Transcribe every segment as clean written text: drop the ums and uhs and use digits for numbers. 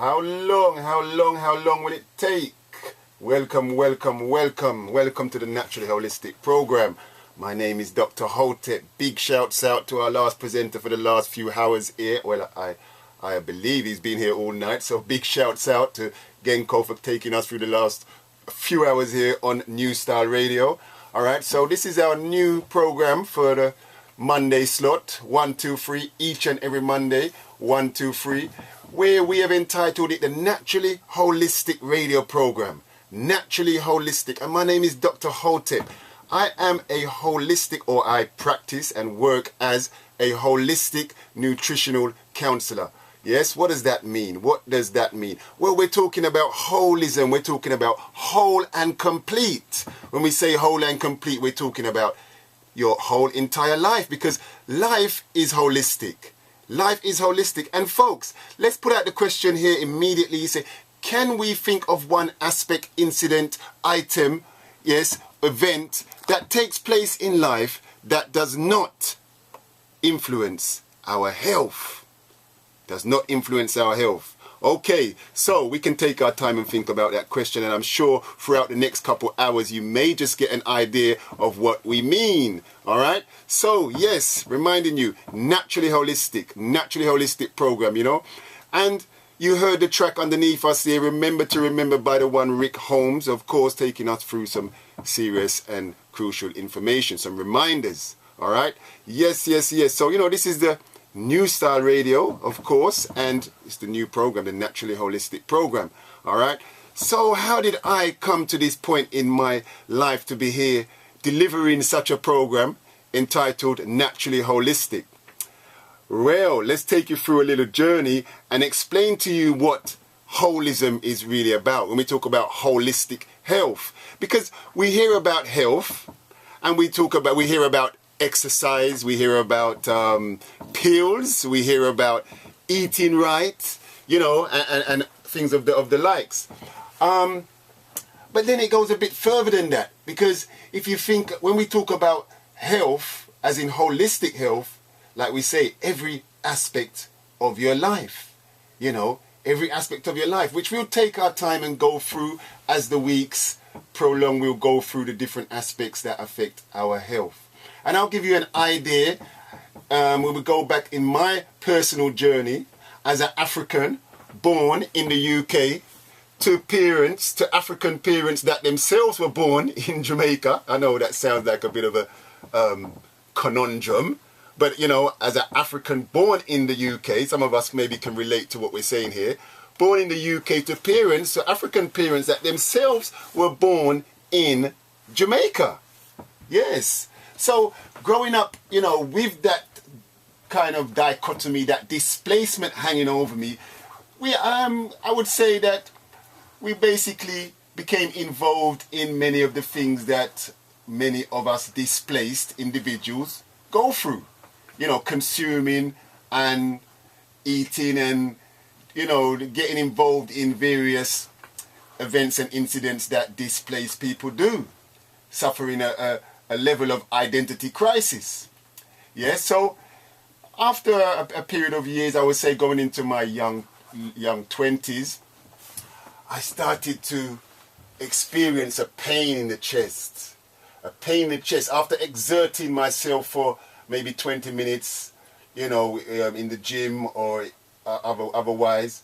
How long will it take? Welcome to the Naturally Holistic Program. My name is Dr. Hotep. Big shouts out to our last presenter for the last few hours here. Well, I believe he's been here all night, so big shouts out to Genko for taking us through the last few hours here on New Style Radio. Alright, so this is our new program for the Monday slot, 1, 2, 3, each and every Monday, 1, 2, 3, where we have entitled it the Naturally Holistic Radio Program. Naturally Holistic. And my name is Dr. Hotep. I am a holistic, or I practice and work as a holistic nutritional counselor. Yes, what does that mean? What does that mean? Well, we're talking about holism. We're talking about whole and complete. When we say whole and complete, we're talking about your whole entire life, because life is holistic. Life is holistic. And folks, let's put out the question here immediately. You say, can we think of one aspect, incident, item, yes, event that takes place in life that does not influence our health? Does not influence our health. Okay, so we can take our time and think about that question, and I'm sure throughout the next couple hours you may just get an idea of what we mean. Alright, so yes, reminding you, naturally holistic program, you know. And you heard the track underneath us here, Remember to Remember, by the one Rick Holmes, of course, taking us through some serious and crucial information, some reminders. Alright, yes. So, you know, this is the New Style Radio, of course, and it's the new program, the Naturally Holistic Program. Alright, so how did I come to this point in my life to be here delivering such a program entitled Naturally Holistic? Well, let's take you through a little journey and explain to you what holism is really about when we talk about holistic health. Because we hear about health and we hear about exercise, we hear about pills, we hear about eating right, you know, and things of the likes. But then it goes a bit further than that, because if you think, when we talk about health, as in holistic health, like we say, every aspect of your life, you know, every aspect of your life, which we'll take our time and go through as the weeks prolong. We'll go through the different aspects that affect our health. And I'll give you an idea when we go back in my personal journey as an African born in the UK to African parents that themselves were born in Jamaica. I know that sounds like a bit of a conundrum, but you know, as an African born in the UK, some of us maybe can relate to what we're saying here. Born in the UK to African parents that themselves were born in Jamaica. Yes. So growing up, you know, with that kind of dichotomy, that displacement hanging over me, I would say that we basically became involved in many of the things that many of us displaced individuals go through. You know, consuming and eating and, you know, getting involved in various events and incidents that displaced people do, suffering a level of identity crisis. Yes, so after a period of years, I would say going into my young 20s, I started to experience a pain in the chest. A pain in the chest after exerting myself for maybe 20 minutes, you know, in the gym or otherwise.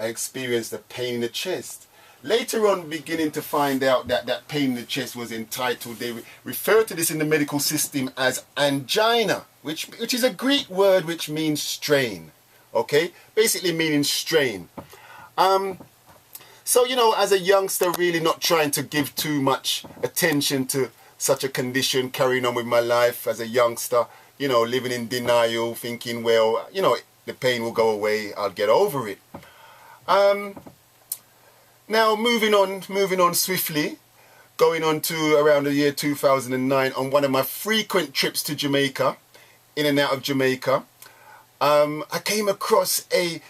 I experienced a pain in the chest. Later on, beginning to find out that that pain in the chest was entitled, they refer to this in the medical system as angina, which is a Greek word which means strain, okay? Basically meaning strain. So, you know, as a youngster, really not trying to give too much attention to such a condition, carrying on with my life as a youngster, you know, living in denial, thinking, well, you know, the pain will go away, I'll get over it. Now, moving on swiftly, going on to around the year 2009, on one of my frequent trips to Jamaica, in and out of Jamaica, I came across a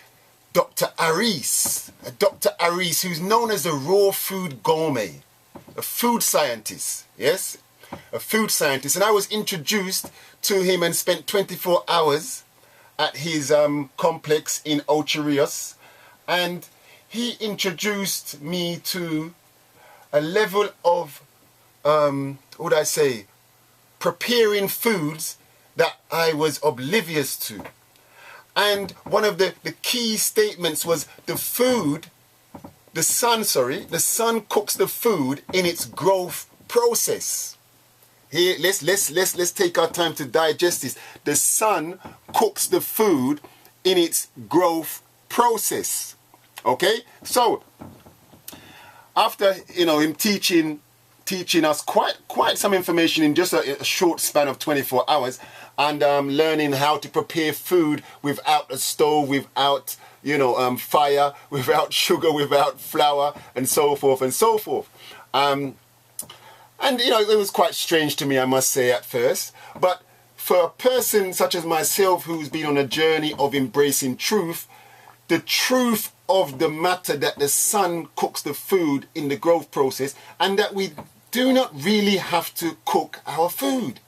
Dr. Aris, who's known as a raw food gourmet, a food scientist, yes, a food scientist. And I was introduced to him and spent 24 hours at his complex in Ocho Rios. And he introduced me to a level of, what would I say, preparing foods that I was oblivious to. And one of the key statements was the sun cooks the food in its growth process. Here, let's take our time to digest this. The sun cooks the food in its growth process. Okay? So, after, him teaching us quite some information in just a short span of 24 hours, and learning how to prepare food without a stove, without fire, without sugar, without flour, and so forth and so forth. And it was quite strange to me, I must say, at first. But for a person such as myself who's been on a journey of embracing truth, the truth of the matter that the sun cooks the food in the growth process, and that we do not really have to cook our food.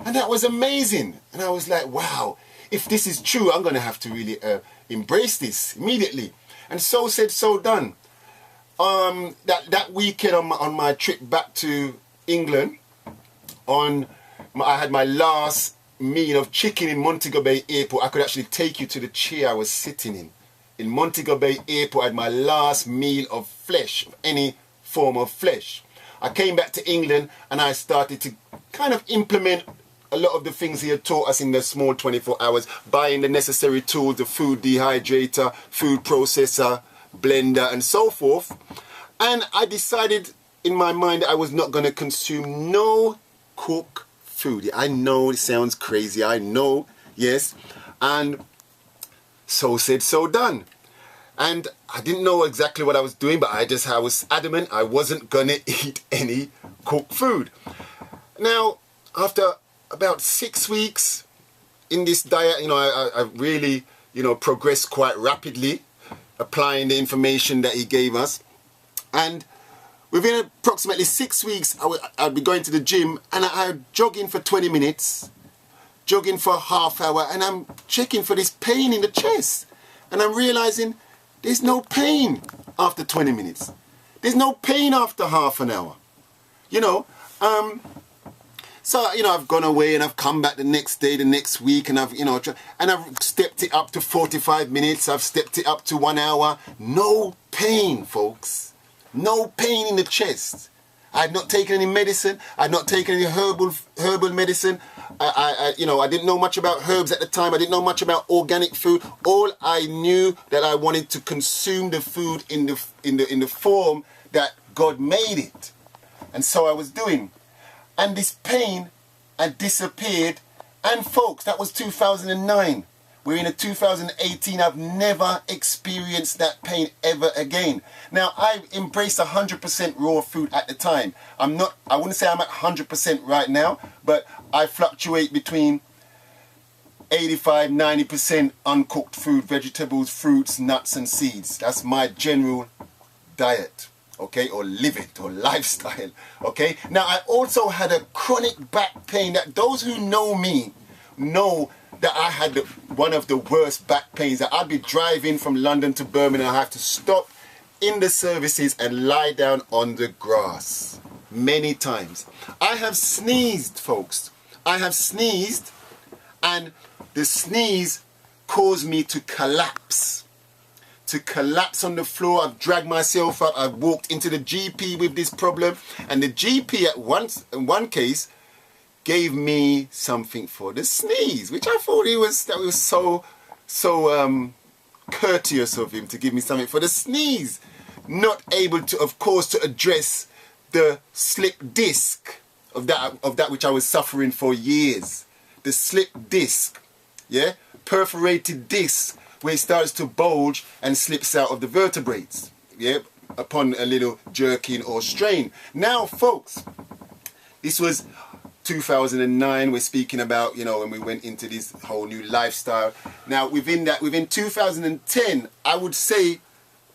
And that was amazing. And I was like, wow, if this is true, I'm going to have to really embrace this immediately. And so said, so done. That weekend on my trip back to England, I had my last meal of chicken in Montego Bay Airport. I could actually take you to the chair I was sitting in. In Montego Bay Airport, I had my last meal of flesh, of any form of flesh. I came back to England and I started to kind of implement a lot of the things he had taught us in the small 24 hours, buying the necessary tools, the food dehydrator, food processor, blender, and so forth. And I decided in my mind that I was not going to consume no cooked food. I know it sounds crazy, I know, yes. And so said, so done. And I didn't know exactly what I was doing, but I was adamant I wasn't going to eat any cooked food. Now, after about 6 weeks in this diet, I really, progressed quite rapidly, applying the information that he gave us. And within approximately 6 weeks, I'd be going to the gym and I'd jogging for 20 minutes, jogging for a half hour, and I'm checking for this pain in the chest. And I'm realizing there's no pain after 20 minutes. There's no pain after half an hour. So, I've gone away and I've come back the next day, the next week, and I've stepped it up to 45 minutes. I've stepped it up to 1 hour. No pain, folks. No pain in the chest. I had not taken any medicine. I had not taken any herbal medicine. I didn't know much about herbs at the time. I didn't know much about organic food. All I knew that I wanted to consume the food in the form that God made it. And so I was doing. And this pain had disappeared. And folks, that was 2009. We're in 2018. I've never experienced that pain ever again. Now, I embraced 100% raw food at the time. I wouldn't say I'm at 100% right now, but I fluctuate between 85, 90% uncooked food, vegetables, fruits, nuts, and seeds. That's my general diet. Okay, or live it, or lifestyle. Okay, now I also had a chronic back pain that those who know me know that I had one of the worst back pains. That I'd be driving from London to Birmingham, I have to stop in the services and lie down on the grass many times. I have sneezed, folks. I have sneezed, and the sneeze caused me to collapse. To collapse on the floor. I've dragged myself up. I've walked into the GP with this problem, and the GP in one case gave me something for the sneeze, which I thought that was so courteous of him to give me something for the sneeze. Not able to, of course, to address the slip disc of that which I was suffering for years. The slip disc, yeah, perforated disc, where it starts to bulge and slips out of the vertebrates, yeah, upon a little jerking or strain. Now, folks, this was 2009. We're speaking about, when we went into this whole new lifestyle. Now, within 2010, I would say,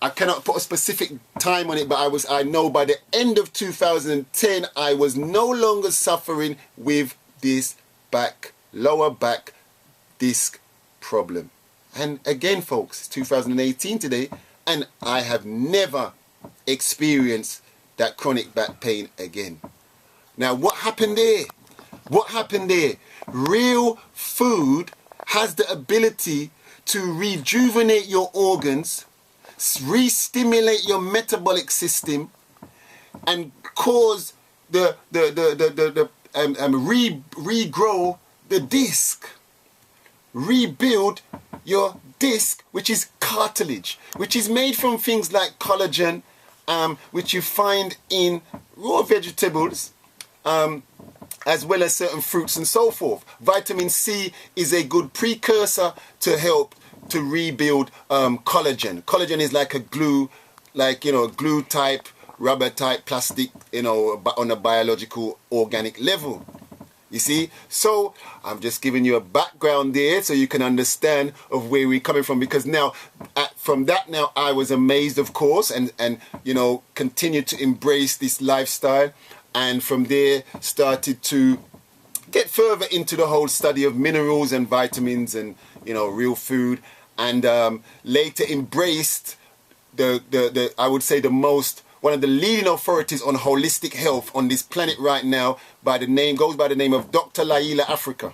I cannot put a specific time on it, but I know by the end of 2010, I was no longer suffering with this lower back disc problem. And again, folks, 2018 today, and I have never experienced that chronic back pain again. Now, what happened there? What happened there? Real food has the ability to rejuvenate your organs, re-stimulate your metabolic system, and cause regrow the disc, rebuild your disc, which is cartilage, which is made from things like collagen, which you find in raw vegetables, as well as certain fruits and so forth. Vitamin C is a good precursor to help to rebuild collagen. Collagen is like a glue, like, you know, glue type, rubber type plastic, you know, on a biological organic level. You see? So I'm just giving you a background there so you can understand of where we're coming from, because now from that now I was amazed, of course, and you know, continued to embrace this lifestyle, and from there started to get further into the whole study of minerals and vitamins and, you know, real food, and later embraced the I would say one of the leading authorities on holistic health on this planet right now goes by the name of Dr. Laila Afrika.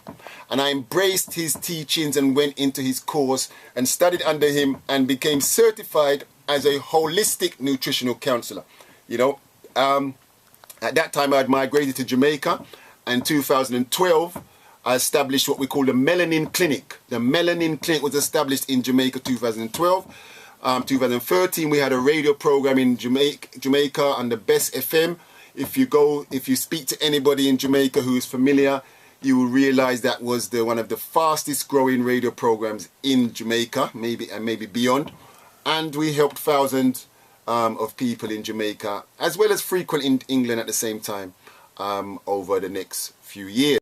And I embraced his teachings and went into his course and studied under him and became certified as a holistic nutritional counselor. You know, at that time I had migrated to Jamaica, and in 2012 I established what we call the Melanin Clinic. The Melanin Clinic was established in Jamaica 2012. 2013 we had a radio program in Jamaica on the Best FM. If you speak to anybody in Jamaica who is familiar, you will realize that was one of the fastest growing radio programs in Jamaica, maybe beyond. And we helped thousands of people in Jamaica, as well as frequent in England at the same time, over the next few years.